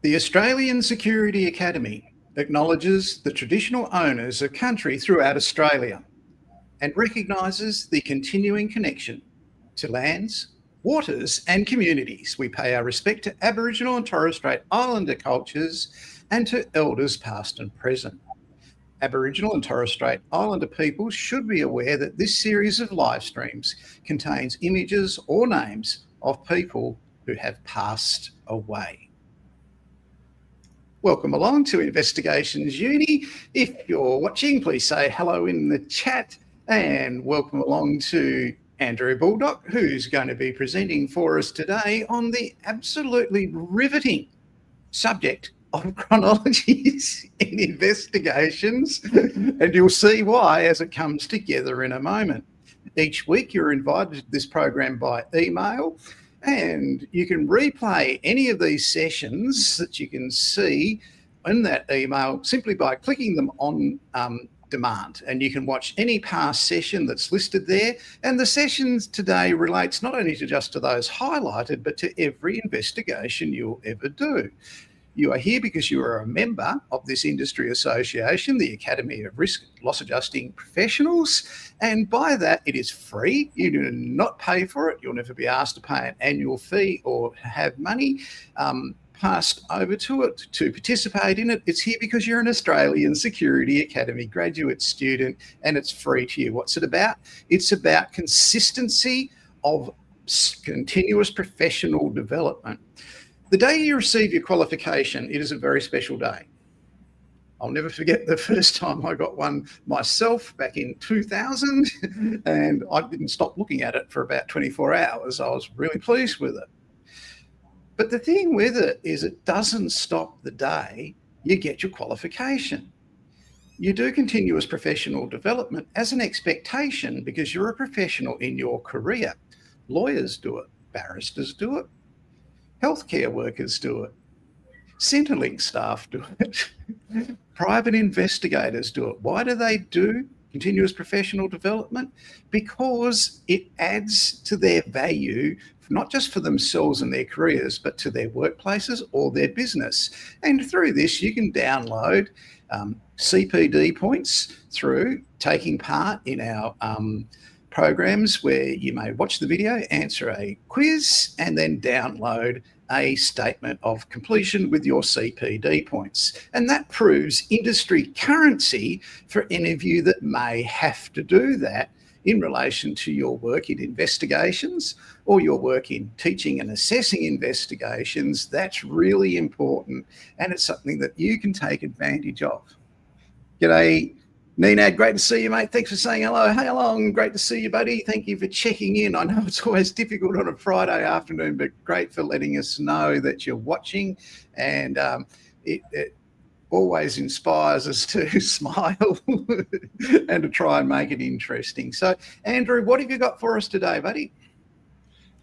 The Australian Security Academy acknowledges the traditional owners of country throughout Australia and recognises the continuing connection to lands, waters and communities. We pay our respect to Aboriginal and Torres Strait Islander cultures and to elders past and present. Aboriginal and Torres Strait Islander people should be aware that this series of live streams contains images or names of people who have passed away. Welcome along to Investigations Uni. If you're watching, please say hello in the chat, and welcome along to Andrew Baldock, who's going to be presenting for us today on the absolutely riveting subject of chronologies in investigations, and you'll see why as it comes together in a moment. Each week you're invited to this program by email, and you can replay any of these sessions that you can see in that email simply by clicking them on demand, and you can watch any past session that's listed there. And the sessions today relates not only just to those highlighted, but to every investigation you'll ever do. You are here because you are a member of this industry association, the Academy of Risk Loss Adjusting Professionals, and by that it is free. You do not pay for it. You'll never be asked to pay an annual fee or have money passed over to it to participate in it. It's here because you're an Australian Security Academy graduate student, and it's free to you. What's it about? It's about consistency of continuous professional development. The day you receive your qualification, it is a very special day. I'll never forget the first time I got one myself back in 2000, and I didn't stop looking at it for about 24 hours. I was really pleased with it. But the thing with it is it doesn't stop the day you get your qualification. You do continuous professional development as an expectation because you're a professional in your career. Lawyers do it, barristers do it, healthcare workers do it, Centrelink staff do it, private investigators do it. Why do they do continuous professional development? Because it adds to their value, not just for themselves and their careers, but to their workplaces or their business. And through this, you can download CPD points through taking part in our programs where you may watch the video, answer a quiz, and then download a statement of completion with your CPD points. And that proves industry currency for any of you that may have to do that in relation to your work in investigations or your work in teaching and assessing investigations. That's really important, and it's something that you can take advantage of. G'day, Nenad, great to see you, mate. Thanks for saying hello. Hey, along, great to see you, buddy. Thank you for checking in. I know it's always difficult on a Friday afternoon, but great for letting us know that you're watching, and it always inspires us to smile and to try and make it interesting. So, Andrew, what have you got for us today, buddy?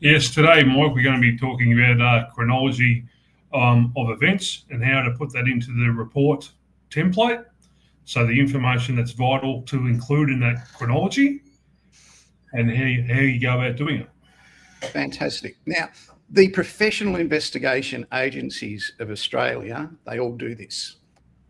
Yes, today, Mike, we're going to be talking about chronology of events and how to put that into the report template. So the information that's vital to include in that chronology and how you go about doing it. Fantastic. Now, the professional investigation agencies of Australia, they all do this.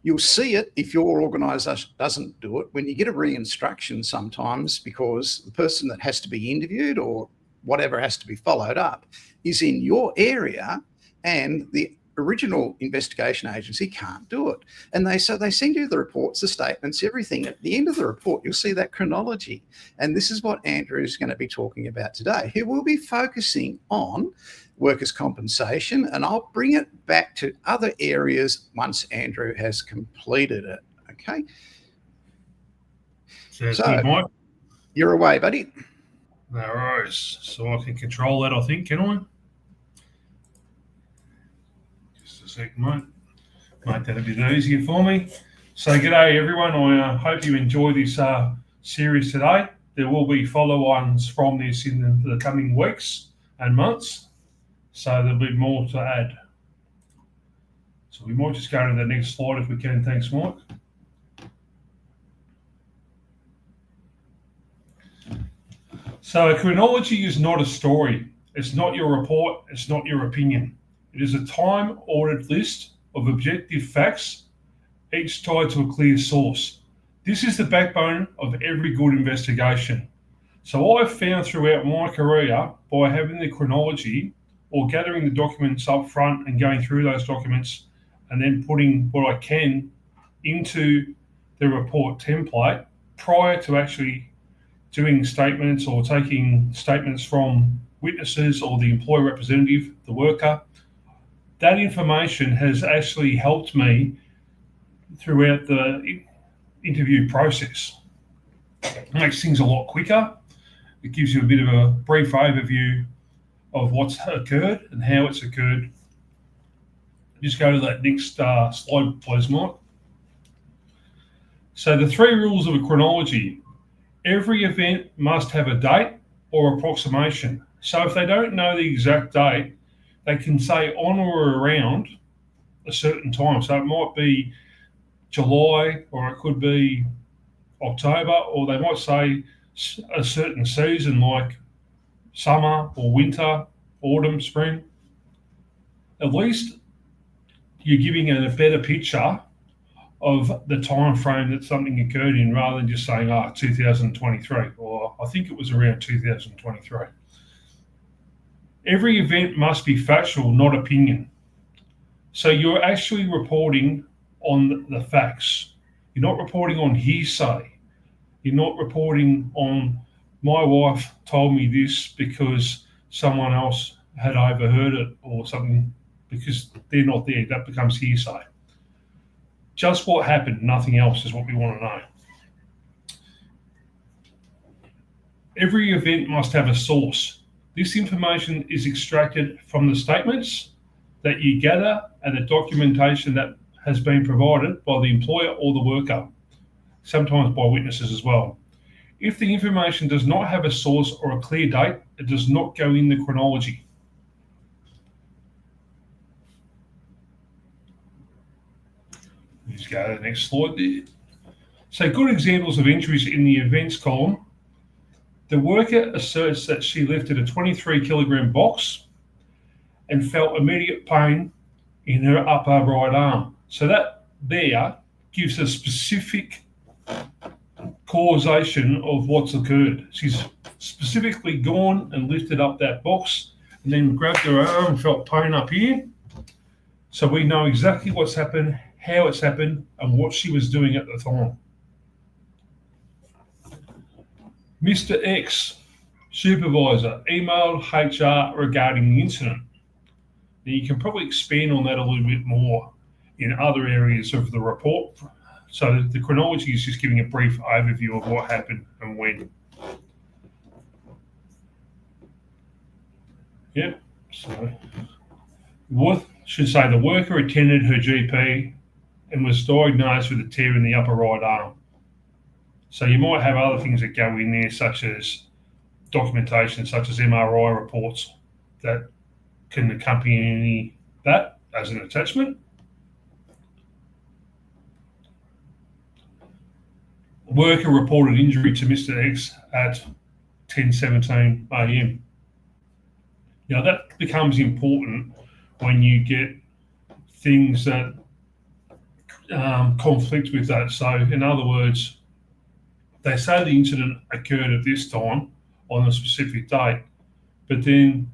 You'll see it if your organisation doesn't do it when you get a re-instruction sometimes, because the person that has to be interviewed or whatever has to be followed up is in your area, and the original investigation agency can't do it. And so they send you the reports, the statements, everything. At the end of the report, you'll see that chronology. And this is what Andrew is going to be talking about today. He will be focusing on workers' compensation, and I'll bring it back to other areas once Andrew has completed it. Okay. So you're away, buddy. No worries. So I can control that, I think, can I? Just a second, mate. Make that a bit easier for me. So g'day, everyone. I hope you enjoy this series today. There will be follow-ons from this in the coming weeks and months. So there'll be more to add. So we might just go to the next slide if we can. Thanks, Mike. So a chronology is not a story. It's not your report. It's not your opinion. It is a time-ordered list of objective facts, each tied to a clear source. This is the backbone of every good investigation. So I've found throughout my career, by having the chronology or gathering the documents up front and going through those documents and then putting what I can into the report template prior to actually doing statements or taking statements from witnesses or the employee representative, the worker, that information has actually helped me throughout the interview process. It makes things a lot quicker. It gives you a bit of a brief overview of what's occurred and how it's occurred. Just go to that next slide, please, Mike. So the 3 rules of a chronology. Every event must have a date or approximation. So if they don't know the exact date, they can say on or around a certain time. So it might be July, or it could be October, or they might say a certain season like summer or winter, autumn, spring. At least you're giving it a better picture of the time frame that something occurred in, rather than just saying, 2023, or I think it was around 2023. Every event must be factual, not opinion. So you're actually reporting on the facts. You're not reporting on hearsay. You're not reporting on, my wife told me this because someone else had overheard it or something, because they're not there. That becomes hearsay. Just what happened, nothing else, is what we want to know. Every event must have a source. This information is extracted from the statements that you gather and the documentation that has been provided by the employer or the worker, sometimes by witnesses as well. If the information does not have a source or a clear date, it does not go in the chronology. Let's go to the next slide there. So good examples of entries in the events column. The worker asserts that she lifted a 23 kilogram box and felt immediate pain in her upper right arm. So that there gives a specific causation of what's occurred. She's specifically gone and lifted up that box and then grabbed her arm and felt pain up here. So we know exactly what's happened, how it's happened, and what she was doing at the time. Mr. X, supervisor, emailed HR regarding the incident. Now you can probably expand on that a little bit more in other areas of the report. So the chronology is just giving a brief overview of what happened and when. Yep, so what should say the worker attended her GP and was diagnosed with a tear in the upper right arm. So you might have other things that go in there, such as documentation, such as MRI reports that can accompany that as an attachment. Worker reported injury to Mr. X at 10:17 a.m. Now that becomes important when you get things that conflict with that. So in other words, they say the incident occurred at this time on a specific date, but then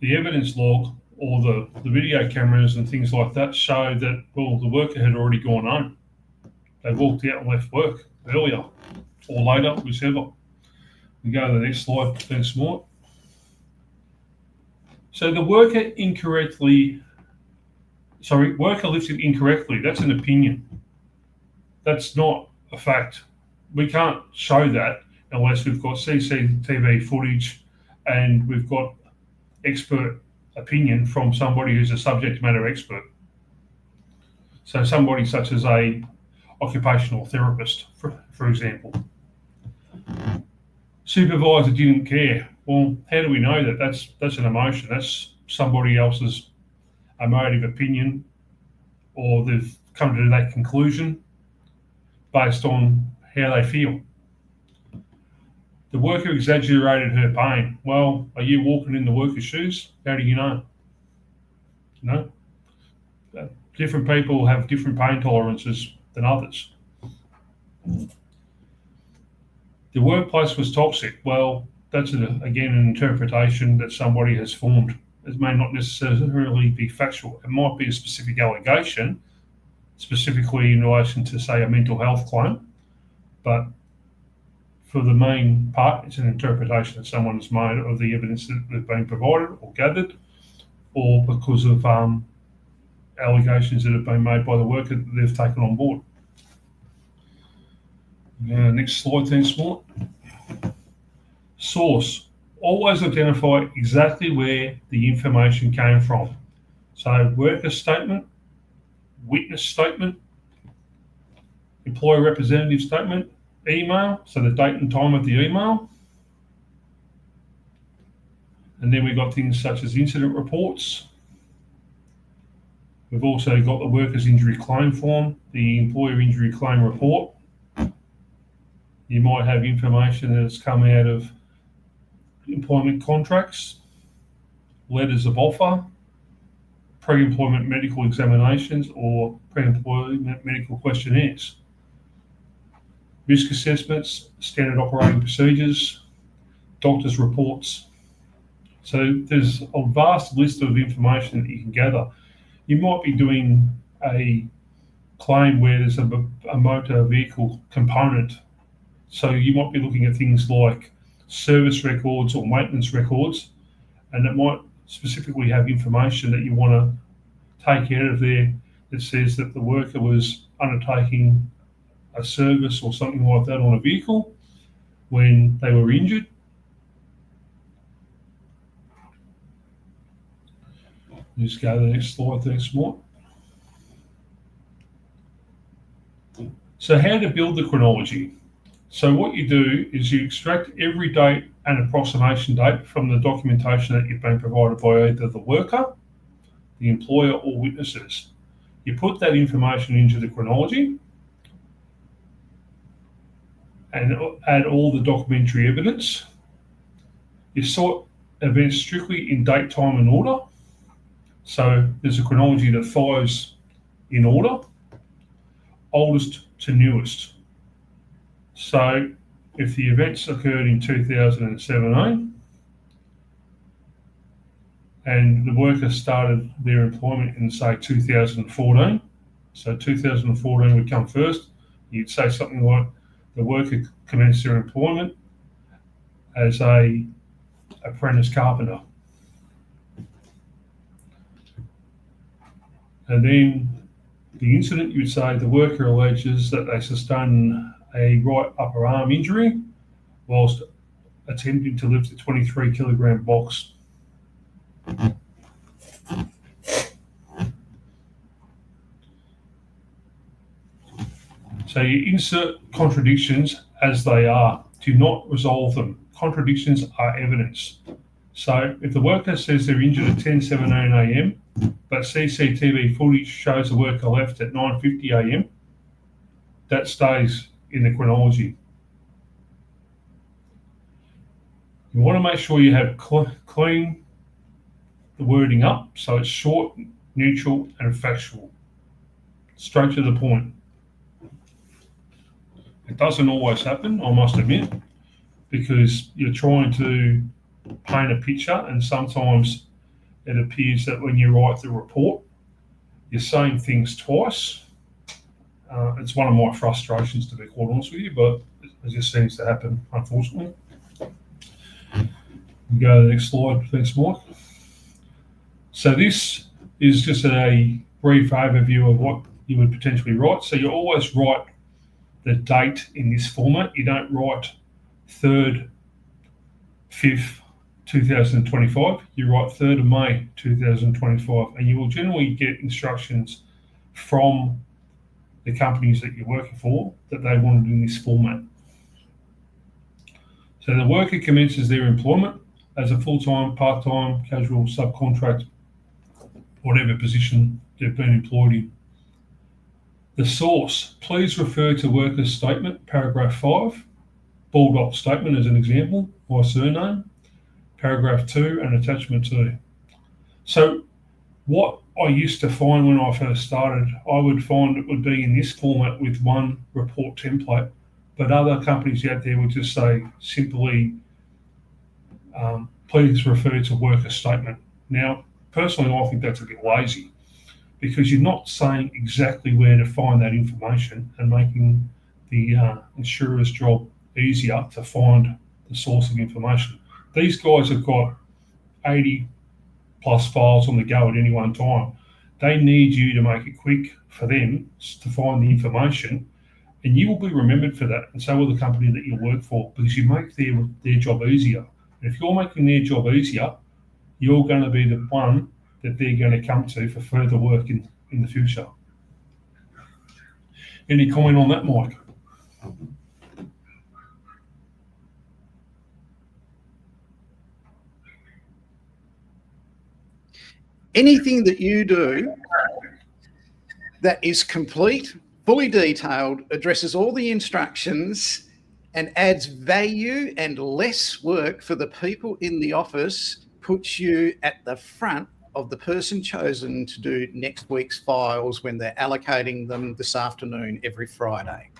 the evidence log or the video cameras and things like that show that, well, the worker had already gone home. They walked out and left work earlier or later, whichever. We go to the next slide, thanks, Mort. So the worker lifted incorrectly. That's an opinion. That's not a fact. We can't show that unless we've got CCTV footage and we've got expert opinion from somebody who's a subject matter expert. So somebody such as a occupational therapist, for example. Supervisor didn't care. Well, how do we know that? That's an emotion. That's somebody else's emotive opinion, or they've come to that conclusion based on how they feel. The worker exaggerated her pain. Well, are you walking in the worker's shoes? How do you know? No? Different people have different pain tolerances than others. The workplace was toxic. Well, that's again an interpretation that somebody has formed. It may not necessarily be factual. It might be a specific allegation, specifically in relation to, say, a mental health claim, but for the main part, it's an interpretation that someone has made of the evidence that has been provided or gathered, or because of allegations that have been made by the worker that they've taken on board. Next slide, thanks, Mort. Source. Always identify exactly where the information came from. So worker statement, witness statement, employer representative statement, email, so the date and time of the email. And then we've got things such as incident reports. We've also got the workers' injury claim form, the employer injury claim report. You might have information that has come out of employment contracts, letters of offer, pre-employment medical examinations, or pre-employment medical questionnaires, risk assessments, standard operating procedures, doctor's reports. So there's a vast list of information that you can gather. You might be doing a claim where there's a motor vehicle component. So you might be looking at things like service records or maintenance records, and it might specifically have information that you want to take out of there that says that the worker was undertaking a service or something like that on a vehicle when they were injured. Just go to the next slide, thanks, Mort. So how to build the chronology. So what you do is you extract every date and approximation date from the documentation that you've been provided by either the worker, the employer, or witnesses. You put that information into the chronology and add all the documentary evidence. You sort events strictly in date, time, and order. So there's a chronology that follows in order, oldest to newest. So if the events occurred in 2017 and the worker started their employment in, say, 2014, so 2014 would come first, you'd say something like the worker commenced their employment as a apprentice carpenter. And then the incident, you would say the worker alleges that they sustained a right upper arm injury whilst attempting to lift a 23 kilogram box. So you insert contradictions as they are. Do not resolve them. Contradictions are evidence. So if the worker says they're injured at 10:17 a.m, but CCTV footage shows the worker left at 9:50 a.m, that stays in the chronology. You want to make sure you have clean the wording up so it's short, neutral, and factual. Straight to the point. It doesn't always happen, I must admit, because you're trying to paint a picture, and sometimes it appears that when you write the report, you're saying things twice. It's one of my frustrations, to be quite honest with you, but it just seems to happen, unfortunately. We go to the next slide, thanks, Mike. So this is just a brief overview of what you would potentially write. So you always write the date in this format. You don't write 3rd, 5th, 2025. You write 3rd of May, 2025, and you will generally get instructions from the companies that you're working for that they want it in this format. So the worker commences their employment as a full-time, part-time, casual, subcontract, whatever position they've been employed in. The source, please refer to worker's statement, paragraph 5, Bulldog statement as an example, my surname, paragraph 2 and attachment 2. So what I used to find when I first started, I would find it would be in this format with one report template, but other companies out there would just say simply, please refer to worker statement. Now, personally, I think that's a bit lazy because you're not saying exactly where to find that information and making the insurer's job easier to find the source of information. These guys have got 80 plus files on the go at any one time. They need you to make it quick for them to find the information, and you will be remembered for that, and so will the company that you work for, because you make their job easier. And if you're making their job easier, you're going to be the one that they're going to come to for further work in the future. Any comment on that, Mike? Anything that you do that is complete, fully detailed, addresses all the instructions, and adds value and less work for the people in the office puts you at the front of the person chosen to do next week's files when they're allocating them this afternoon every Friday.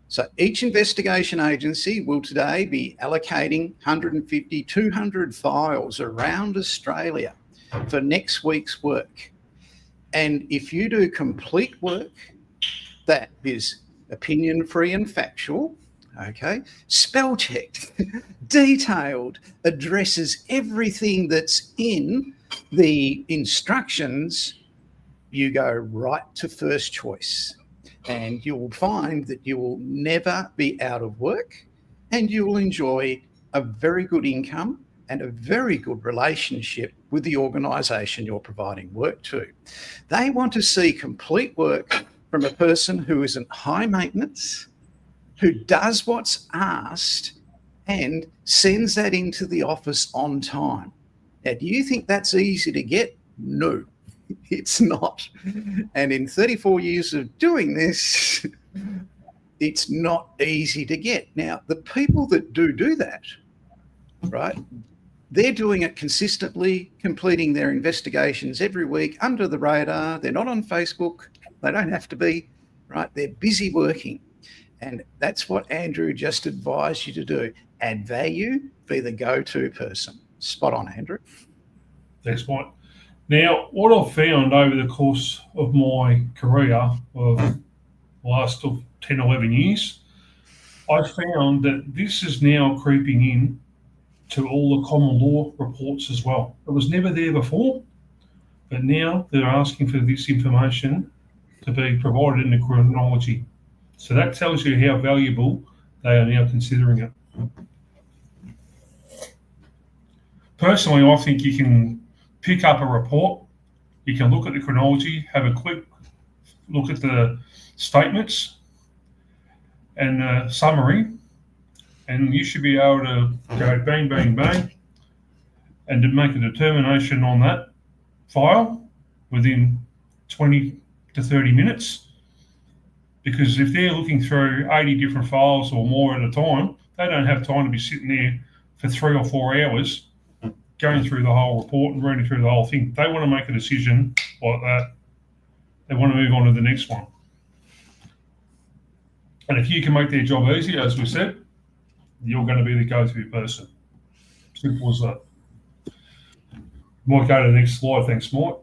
So each investigation agency will today be allocating 150, 200 files around Australia for next week's work. And if you do complete work that is opinion-free and factual, okay, spell checked, detailed, addresses everything that's in the instructions, you go right to first choice. And you will find that you will never be out of work, and you will enjoy a very good income and a very good relationship with the organisation you're providing work to. They want to see complete work from a person who isn't high maintenance, who does what's asked and sends that into the office on time. Now, do you think that's easy to get? No, it's not. And in 34 years of doing this, it's not easy to get. Now, the people that do that, right, they're doing it consistently, completing their investigations every week under the radar. They're not on Facebook. They don't have to be, right? They're busy working. And that's what Andrew just advised you to do. Add value, be the go-to person. Spot on, Andrew. Thanks, Mike. Now, what I've found over the course of my career of the last 10, 11 years, I found that this is now creeping in to all the common law reports as well. It was never there before, but now they're asking for this information to be provided in the chronology. So that tells you how valuable they are now considering it. Personally, I think you can pick up a report, you can look at the chronology, have a quick look at the statements and the summary, and you should be able to go bang, bang, bang, and to make a determination on that file within 20 to 30 minutes. Because if they're looking through 80 different files or more at a time, they don't have time to be sitting there for 3 or 4 hours going through the whole report and reading through the whole thing. They want to make a decision like that. They want to move on to the next one. And if you can make their job easy, as we said, you're going to be the go-to person. Simple as that. Might go to the next slide. Thanks, Mike.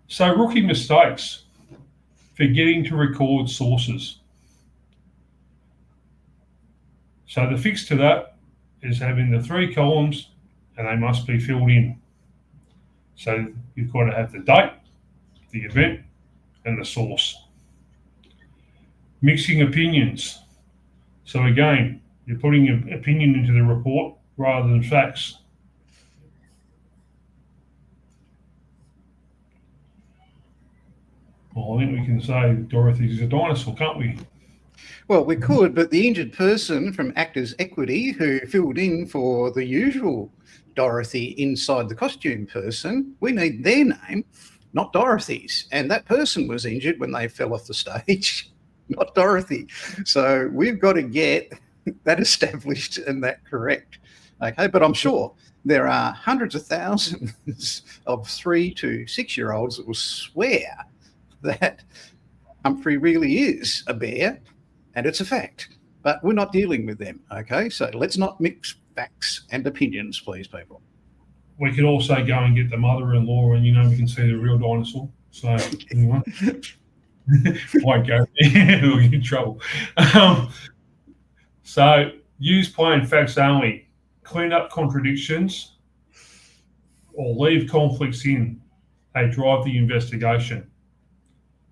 So rookie mistakes. Forgetting to record sources. So the fix to that is having the 3 columns and they must be filled in. So you've got to have the date, the event, and the source. Mixing opinions. So again, you're putting an opinion into the report rather than facts. Well, I think we can say Dorothy's a dinosaur, can't we? Well, we could, but the injured person from Actors Equity who filled in for the usual Dorothy inside the costume person, we need their name, not Dorothy's. And that person was injured when they fell off the stage, not Dorothy. So we've got to get that established and that correct. Okay, but I'm sure there are hundreds of thousands of 3 to 6 year olds that will swear that Humphrey really is a bear and it's a fact. But we're not dealing with them. Okay, so let's not mix facts and opinions, please, people. We could also go and get the mother-in-law, and we can see the real dinosaur. So anyway, won't go there. We'll get in trouble. So use plain facts only. Clean up contradictions or leave conflicts in. They drive the investigation.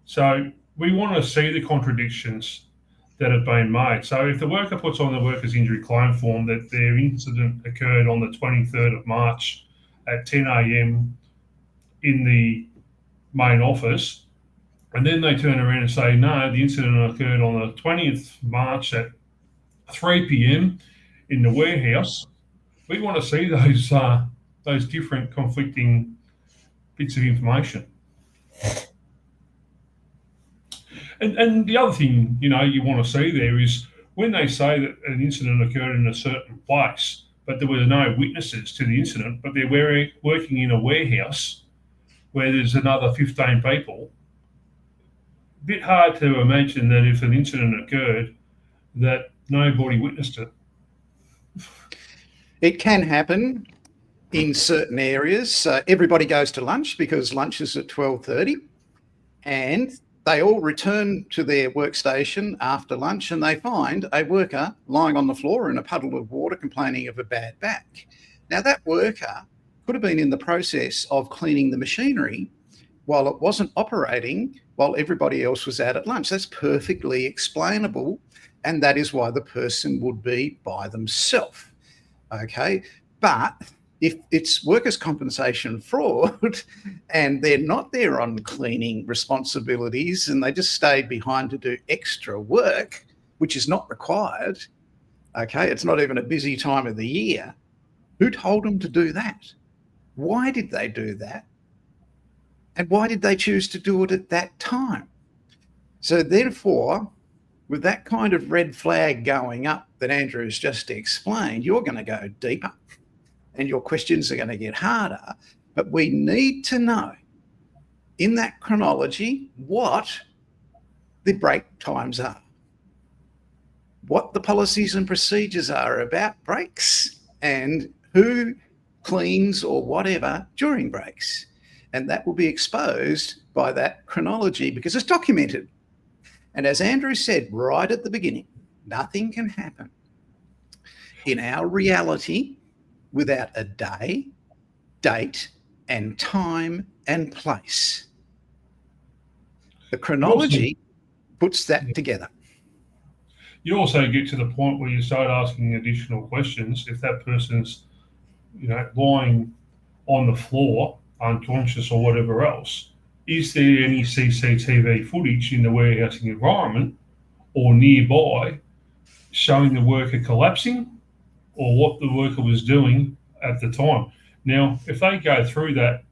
So we want to see the contradictions that have been made. So if the worker puts on the workers' injury claim form that their incident occurred on the 23rd of March at 10 a.m. in the main office, and then they turn around and say, no, the incident occurred on the 20th March at 3 p.m. in the warehouse, we want to see those different conflicting bits of information. And the other thing, you want to see there is when they say that an incident occurred in a certain place, but there were no witnesses to the incident, but they're working in a warehouse where there's another 15 people, a bit hard to imagine that if an incident occurred, that nobody witnessed it. It can happen in certain areas. Everybody goes to lunch because lunch is at 12:30, and they all return to their workstation after lunch and they find a worker lying on the floor in a puddle of water complaining of a bad back. Now, that worker could have been in the process of cleaning the machinery while it wasn't operating, while everybody else was out at lunch. That's perfectly explainable, and that is why the person would be by themselves. Okay, but if it's workers' compensation fraud and they're not there on cleaning responsibilities and they just stayed behind to do extra work, which is not required, okay, it's not even a busy time of the year, who told them to do that? Why did they do that? And why did they choose to do it at that time? So therefore, with that kind of red flag going up that Andrew's just explained, you're going to go deeper and your questions are going to get harder. But we need to know in that chronology what the break times are, what the policies and procedures are about breaks, and who cleans or whatever during breaks. And that will be exposed by that chronology because it's documented. And as Andrew said right at the beginning, nothing can happen in our reality without a day, date, and time and place. The chronology puts that together. You also get to the point where you start asking additional questions. If that person's, lying on the floor, unconscious or whatever else, is there any CCTV footage in the warehousing environment or nearby showing the worker collapsing or what the worker was doing at the time? Now, if they go through that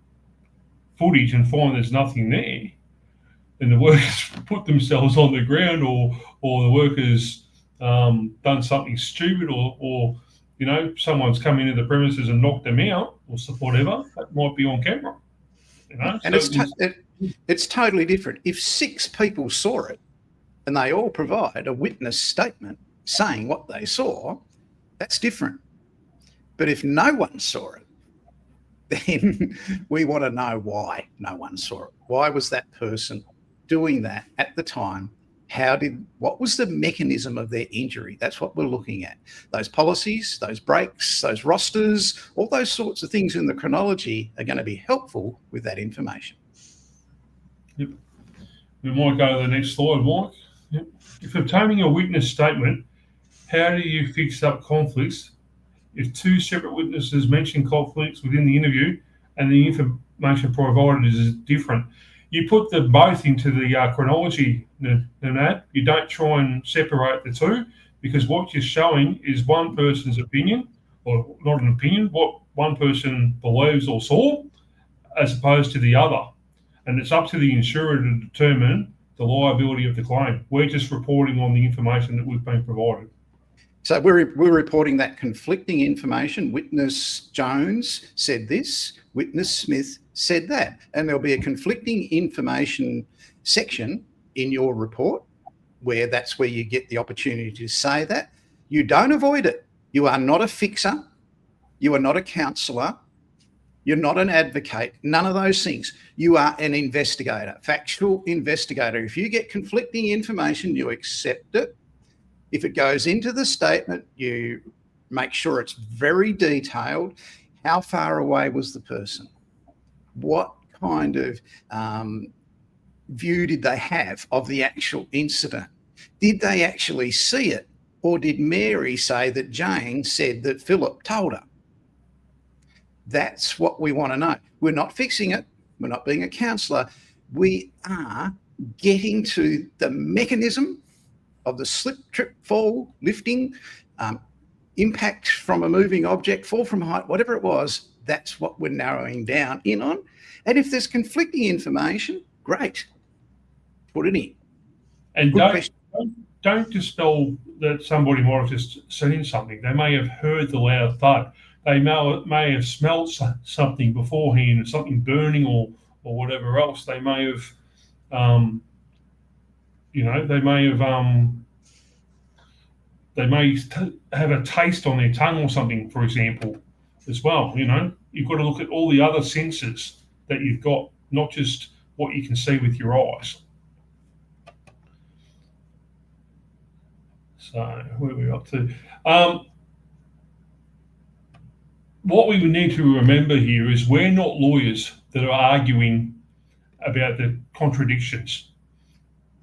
footage and find there's nothing there, then the workers put themselves on the ground or the workers done something stupid or someone's come into the premises and knocked them out or whatever, that might be on camera. And it's totally different. If 6 people saw it and they all provide a witness statement saying what they saw, that's different. But if no one saw it, then we want to know why no one saw it. Why was that person doing that at the time? What was the mechanism of their injury? That's what we're looking at. Those policies, those breaks, those rosters, all those sorts of things in the chronology are going to be helpful with that information. Yep. We might go to the next slide, Mike. Yep. If obtaining a witness statement, how do you fix up conflicts if 2 separate witnesses mention conflicts within the interview and the information provided is different? You put them both into the chronology, Nat. You don't try and separate the two because what you're showing is one person's opinion, or not an opinion, what one person believes or saw, as opposed to the other. And it's up to the insurer to determine the liability of the claim. We're just reporting on the information that we've been provided. So we're reporting that conflicting information. Witness Jones said this, witness Smith said that. And there'll be a conflicting information section in your report where that's where you get the opportunity to say that. You don't avoid it. You are not a fixer. You are not a counsellor. You're not an advocate. None of those things. You are an investigator, factual investigator. If you get conflicting information, you accept it. If it goes into the statement, you make sure it's very detailed. How far away was the person? What kind of view did they have of the actual incident? Did they actually see it? Or did Mary say that Jane said that Philip told her? That's what we want to know. We're not fixing it. We're not being a counsellor. We are getting to the mechanism of the slip, trip, fall, lifting, impact from a moving object, fall from height, whatever it was. That's what we're narrowing down in on. And if there's conflicting information, great, put it in. And don't dispel that somebody might have just seen something. They may have heard the loud thud. They may have smelled something beforehand, something burning or whatever else. They may have, they may have a taste on their tongue or something, for example, as well. You've got to look at all the other senses that you've got, not just what you can see with your eyes. So where are we up to? What we would need to remember here is we're not lawyers that are arguing about the contradictions.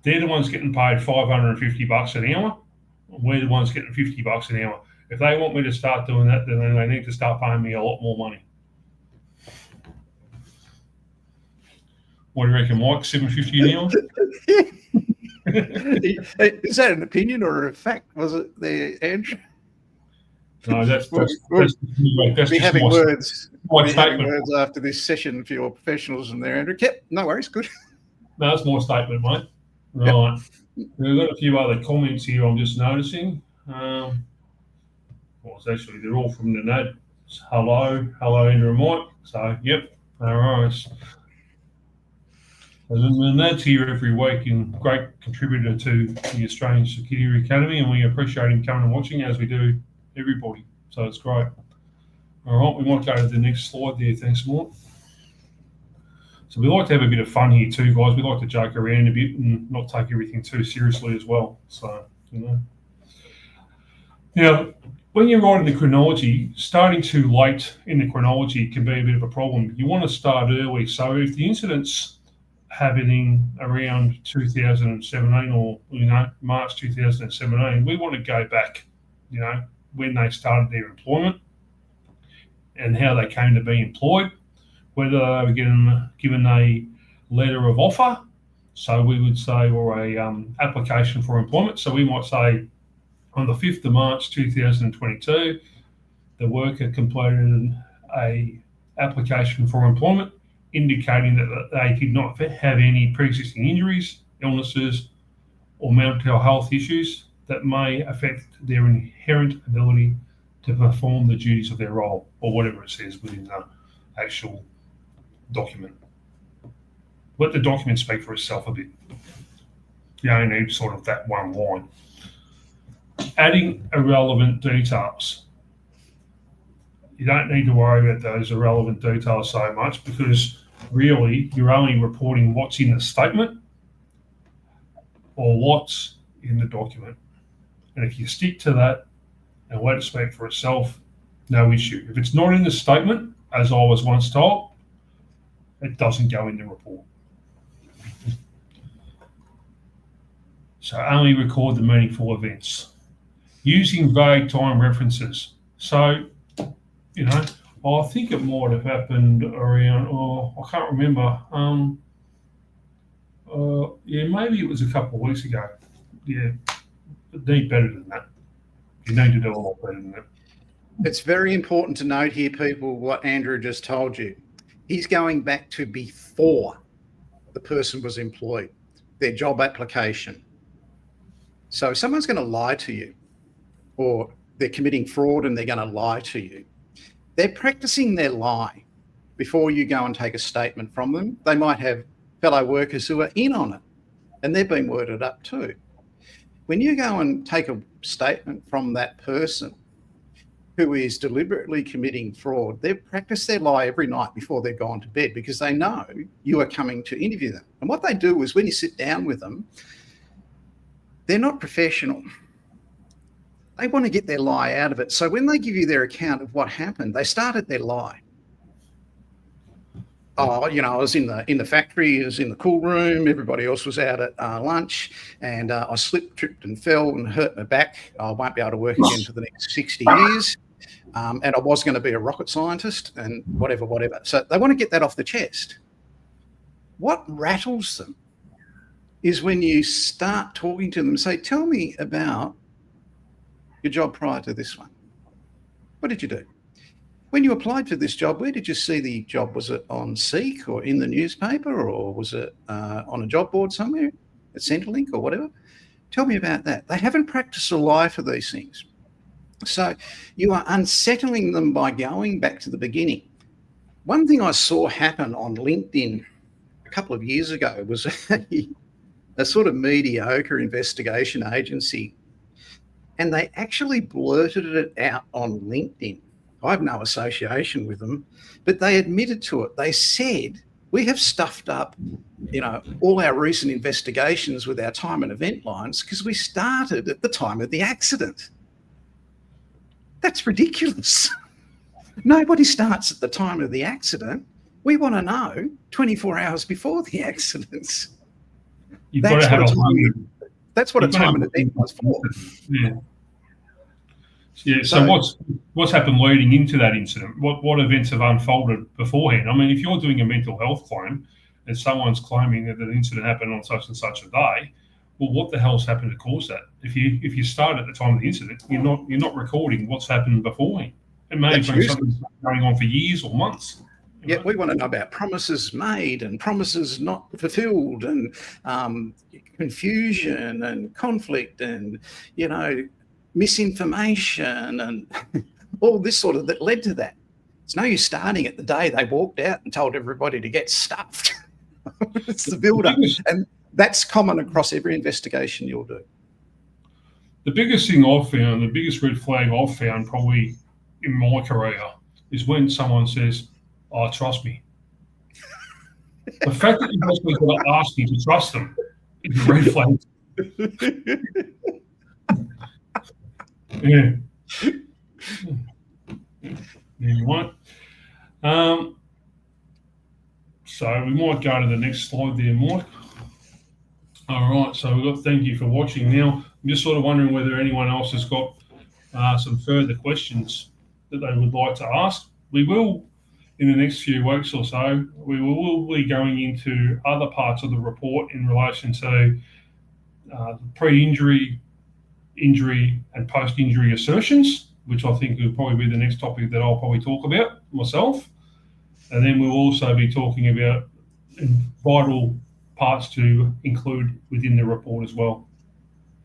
They're the ones getting paid $550 an hour. We're the ones getting $50 an hour. If they want me to start doing that, then they need to start paying me a lot more money. What do you reckon, Mike? $7.50 an hour? Is that an opinion or a fact? Was it there, Andrew? No, that's having words. My having words after this session for your professionalism there, Andrew. Yep, no worries, good. No, that's my statement, mate. Right. Yep. We've got a few other comments here I'm just noticing. Well, it's actually, they're all from the note. Hello, Andrew and Mike. So, yep, all right. And Ned's here every week and great contributor to the Australian Security Academy, and we appreciate him coming and watching as we do everybody. So it's great. All right, we might go to the next slide there. Thanks, Mort. So we like to have a bit of fun here too, guys. We like to joke around a bit and not take everything too seriously as well. So, Now, when you're writing the chronology, starting too late in the chronology can be a bit of a problem. You want to start early. So if the incident's happening around 2017 or, March 2017, we want to go back, when they started their employment and how they came to be employed, whether they were given a letter of offer, so we would say, or a application for employment. So we might say on the 5th of March 2022, the worker completed a application for employment indicating that they did not have any pre-existing injuries, illnesses, or mental health issues that may affect their inherent ability to perform the duties of their role, or whatever it says within the actual document. Let the document speak for itself a bit. You only need sort of that one line. Adding irrelevant details. You don't need to worry about those irrelevant details so much, because really you're only reporting what's in the statement or what's in the document. And if you stick to that and let it speak for itself, no issue. If it's not in the statement, as I was once told, it doesn't go in the report. So only record the meaningful events. Using vague time references. So, I think it might have happened around, I can't remember. Maybe it was a couple of weeks ago. Yeah, you need better than that. You need to do a lot better than that. It's very important to note here, people, what Andrew just told you. He's going back to before the person was employed, their job application. So if someone's going to lie to you or they're committing fraud and they're going to lie to you. They're practicing their lie before you go and take a statement from them. They might have fellow workers who are in on it, and they've been worded up too. When you go and take a statement from that person who is deliberately committing fraud, they've practiced their lie every night before they've gone to bed because they know you are coming to interview them. And what they do is when you sit down with them, they're not professional. They want to get their lie out of it. So when they give you their account of what happened, they started their lie. Oh, I was in the factory, I was in the cool room, everybody else was out at lunch, and I slipped, tripped and fell and hurt my back. I won't be able to work again for the next 60 years. And I was going to be a rocket scientist and whatever. So they want to get that off the chest. What rattles them is when you start talking to them and say, tell me about your job prior to this one. What did you do? When you applied for this job, where did you see the job? Was it on Seek or in the newspaper, or was it on a job board somewhere at Centrelink or whatever? Tell me about that. They haven't practiced a lie for these things. So you are unsettling them by going back to the beginning. One thing I saw happen on LinkedIn a couple of years ago was a sort of mediocre investigation agency, and they actually blurted it out on LinkedIn. I have no association with them, but they admitted to it. They said, we have stuffed up, all our recent investigations with our time and event lines because we started at the time of the accident. That's ridiculous. Nobody starts at the time of the accident. We want to know 24 hours before the accidents. That's what a time and event was for. Yeah. Yeah. So what's happened leading into that incident? What events have unfolded beforehand? I mean, if you're doing a mental health claim and someone's claiming that an incident happened on such and such a day, well, what the hell's happened to cause that? If you start at the time of the incident, you're not recording what's happened beforehand. It may have been something going on for years or months. Yeah, we want to know about promises made and promises not fulfilled, and confusion and conflict and misinformation and all this sort of that led to that. It's no use starting at the day they walked out and told everybody to get stuffed. It's the build-up, and that's common across every investigation you'll do. The biggest thing I've found, the biggest red flag I've found probably in my career is when someone says, "Oh, trust me." The fact that you've actually got to ask you to trust them is a red flag. Yeah. Anyway, so we might go to the next slide there, Mike. All right, so thank you for watching. Now, I'm just sort of wondering whether anyone else has got some further questions that they would like to ask. We will, in the next few weeks or so, we will be going into other parts of the report in relation to pre-injury, injury and post-injury assertions, which I think will probably be the next topic that I'll probably talk about myself. And then we'll also be talking about vital parts to include within the report as well,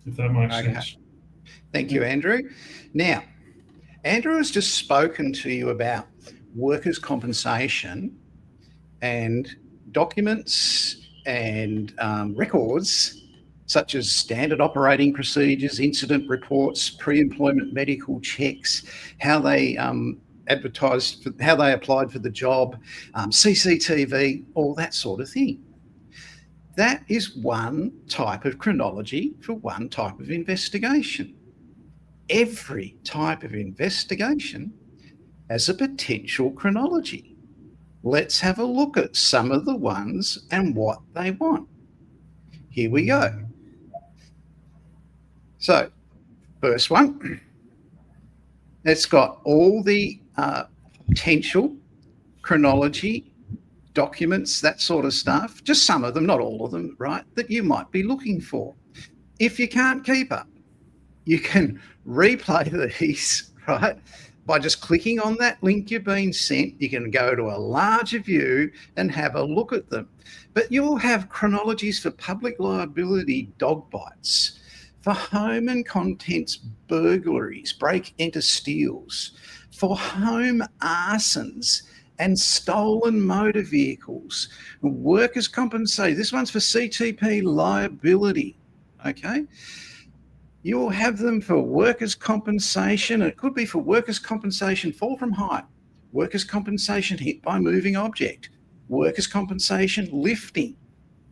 if that makes sense. Thank you, Andrew. Now, Andrew has just spoken to you about workers' compensation and documents and records such as standard operating procedures, incident reports, pre-employment medical checks, how they advertised, how they applied for the job, CCTV, all that sort of thing. That is one type of chronology for one type of investigation. Every type of investigation has a potential chronology. Let's have a look at some of the ones and what they want. Here we go. So, first one, it's got all the potential chronology, documents, that sort of stuff, just some of them, not all of them, right, that you might be looking for. If you can't keep up, you can replay these, right, by just clicking on that link you've been sent. You can go to a larger view and have a look at them. But you'll have chronologies for public liability dog bites, for home and contents burglaries, break-enter steals, for home arsons and stolen motor vehicles, workers' compensation. This one's for CTP liability, okay? You'll have them for workers' compensation. It could be for workers' compensation fall from height, workers' compensation hit by moving object, workers' compensation lifting,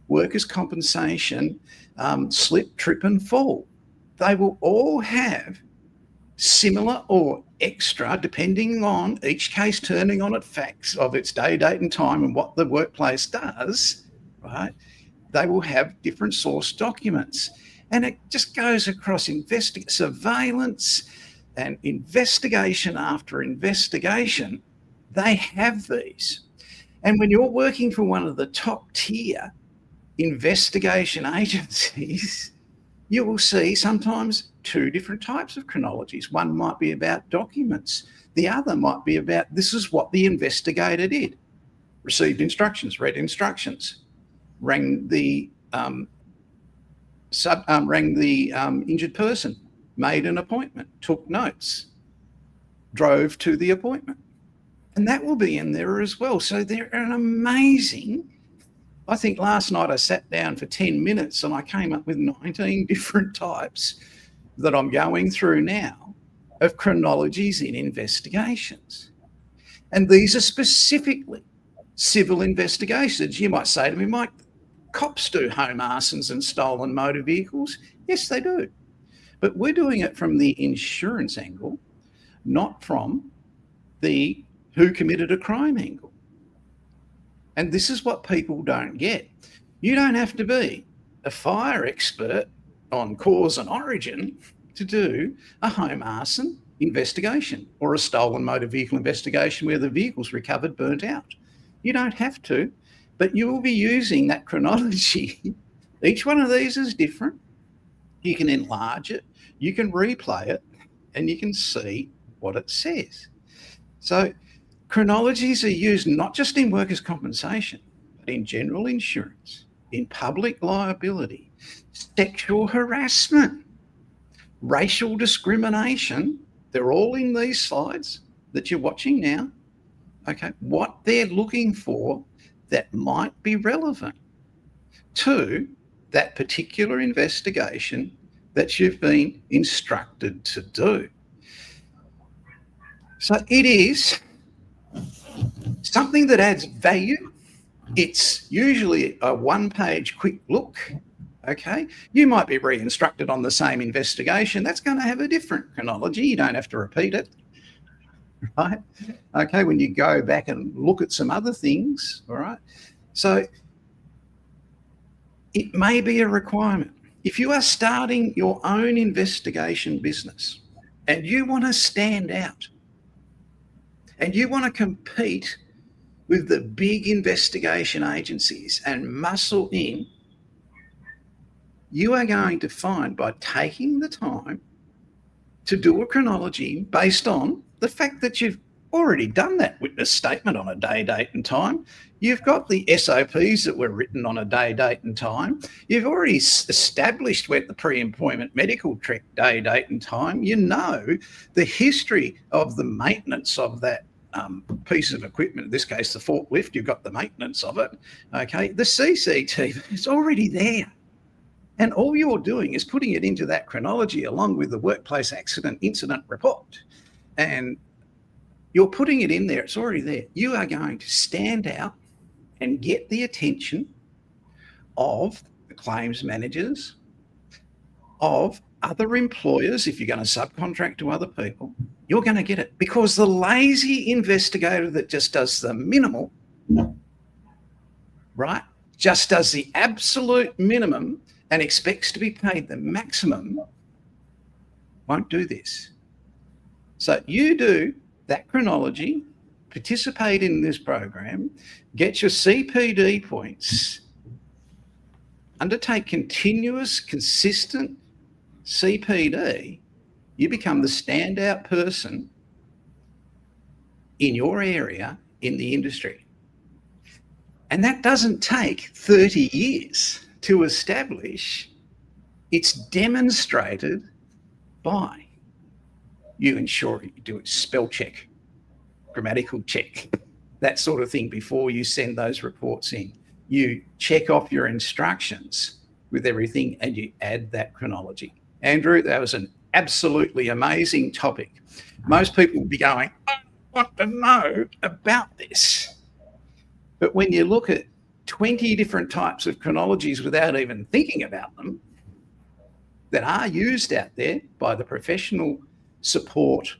workers' compensation slip, trip and fall. They will all have similar or extra, depending on each case turning on its facts of its day, date and time and what the workplace does, right? They will have different source documents. And it just goes across surveillance and investigation after investigation. They have these. And when you're working for one of the top tier investigation agencies, you will see sometimes two different types of chronologies. One might be about documents. The other might be about this is what the investigator did. Received instructions, read instructions, rang the injured person, made an appointment, took notes, drove to the appointment. And that will be in there as well. So they're an amazing. I think last night I sat down for 10 minutes and I came up with 19 different types that I'm going through now of chronologies in investigations. And these are specifically civil investigations. You might say to me, Mike, cops do home arsons and stolen motor vehicles. Yes, they do. But we're doing it from the insurance angle, not from the who committed a crime angle. And this is what people don't get. You don't have to be a fire expert on cause and origin to do a home arson investigation or a stolen motor vehicle investigation where the vehicle's recovered, burnt out. You don't have to, but you will be using that chronology. Each one of these is different. You can enlarge it, you can replay it, and you can see what it says. So chronologies are used not just in workers' compensation, but in general insurance, in public liability, sexual harassment, racial discrimination. They're all in these slides that you're watching now. Okay, what they're looking for that might be relevant to that particular investigation that you've been instructed to do. So it is something that adds value. It's usually a one-page quick look, okay? You might be re-instructed on the same investigation. That's going to have a different chronology. You don't have to repeat it, right? Okay, when you go back and look at some other things, all right? So it may be a requirement. If you are starting your own investigation business and you want to stand out and you want to compete with the big investigation agencies and muscle in, you are going to find by taking the time to do a chronology based on the fact that you've already done that witness statement on a day, date and time. You've got the SOPs that were written on a day, date and time. You've already established where the pre-employment medical check day, date and time. You know the history of the maintenance of that piece of equipment, in this case the forklift. You've got the maintenance of it, okay? The CCTV is already there. And all you're doing is putting it into that chronology along with the workplace accident incident report. And you're putting it in there, it's already there. You are going to stand out and get the attention of the claims managers, of other employers. If you're going to subcontract to other people, you're going to get it, because the lazy investigator that just does the minimal, right, just does the absolute minimum and expects to be paid the maximum, won't do this. So you do that chronology, participate in this program, get your CPD points, undertake continuous, consistent CPD, you become the standout person in your area in the industry. And that doesn't take 30 years to establish It's demonstrated by you ensuring you do a spell check, grammatical check, that sort of thing before you send those reports in. You check off your instructions with everything and you add that chronology. Andrew, that was an absolutely amazing topic. Most people will be going, I want to know about this. But when you look at 20 different types of chronologies without even thinking about them that are used out there by the professional support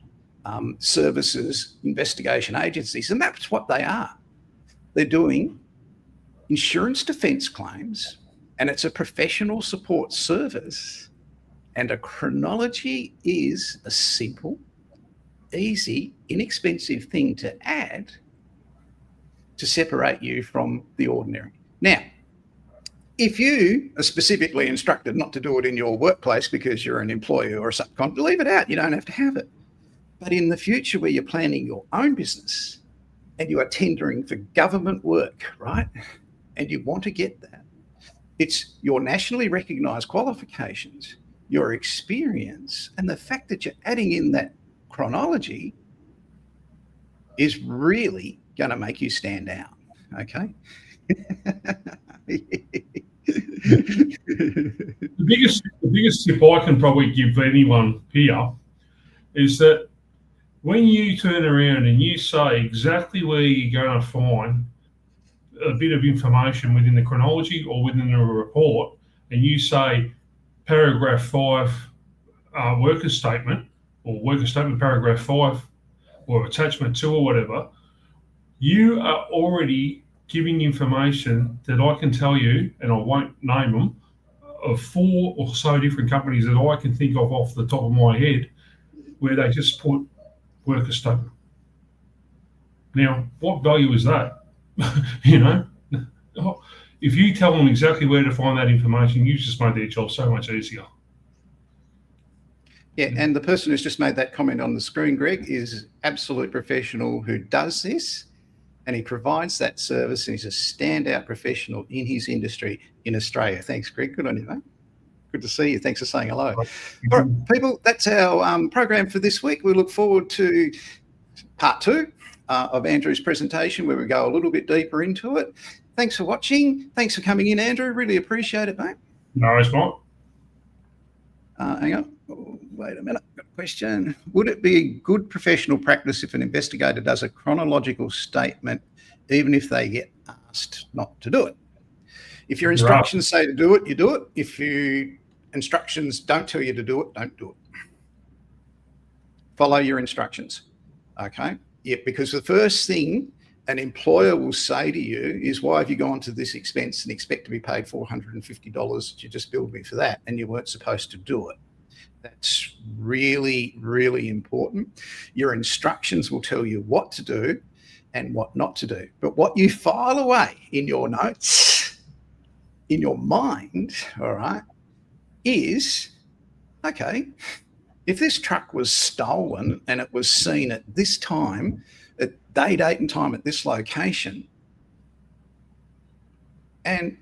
services, investigation agencies, and that's what they are. They're doing insurance defence claims, and it's a professional support service. And a chronology is a simple, easy, inexpensive thing to add to separate you from the ordinary. Now, if you are specifically instructed not to do it in your workplace because you're an employee or a subcontractor, leave it out. You don't have to have it. But in the future, where you're planning your own business and you are tendering for government work, right? And you want to get that, it's your nationally recognised qualifications, your experience, and the fact that you're adding in that chronology is really going to make you stand out. Okay. The biggest tip I can probably give anyone here is that when you turn around and you say exactly where you're going to find a bit of information within the chronology or within a report, and you say paragraph 5 worker statement or worker statement paragraph 5 or attachment 2 or whatever, you are already giving information that I can tell you, and I won't name them, of 4 or so different companies that I can think of off the top of my head where they just put worker statement. Now, what value is that? You know, if you tell them exactly where to find that information, you just made their job so much easier. Yeah, and the person who's just made that comment on the screen, Greg, is absolute professional who does this, and he provides that service, and he's a standout professional in his industry in Australia. Thanks, Greg. Good on you, mate. Good to see you. Thanks for saying hello. All right, people, that's our program for this week. We look forward to part 2 of Andrew's presentation, where we go a little bit deeper into it. Thanks for watching. Thanks for coming in, Andrew. Really appreciate it, mate. No worries, Mike. Hang on. Oh, wait a minute. Got a question. Would it be a good professional practice if an investigator does a chronological statement, even if they get asked not to do it? If your instructions say to do it, you do it. If your instructions don't tell you to do it, don't do it. Follow your instructions. Okay? Yeah, because the first thing an employer will say to you is, why have you gone to this expense and expect to be paid $450? You just billed me for that and you weren't supposed to do it. That's really, really important. Your instructions will tell you what to do and what not to do. But what you file away in your notes, in your mind, all right, is, okay, if this truck was stolen and it was seen at this time, at day, date and time at this location, and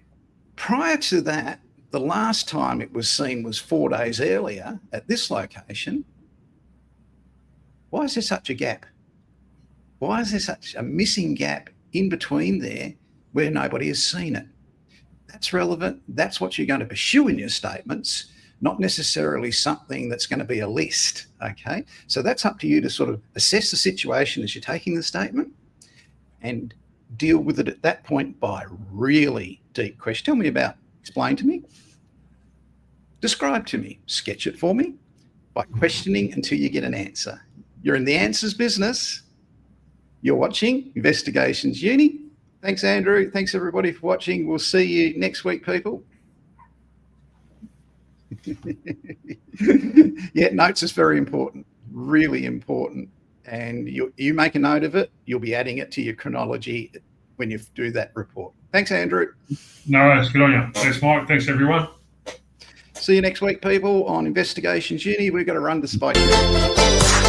prior to that, the last time it was seen was 4 days earlier at this location, why is there such a gap? Why is there such a missing gap in between there where nobody has seen it? That's relevant. That's what you're going to pursue in your statements, not necessarily something that's going to be a list, okay? So that's up to you to sort of assess the situation as you're taking the statement and deal with it at that point by really deep questions. Tell me about, explain to me, describe to me, sketch it for me by questioning until you get an answer. You're in the answers business. You're watching Investigations Uni. Thanks, Andrew. Thanks, everybody, for watching. We'll see you next week, people. Yeah, notes is very important, really important. And you make a note of it, you'll be adding it to your chronology when you do that report. Thanks, Andrew. No, it's good on you. Thanks, Mike. Thanks, everyone. See you next week, people, on Investigations Uni. We've got to run despite you.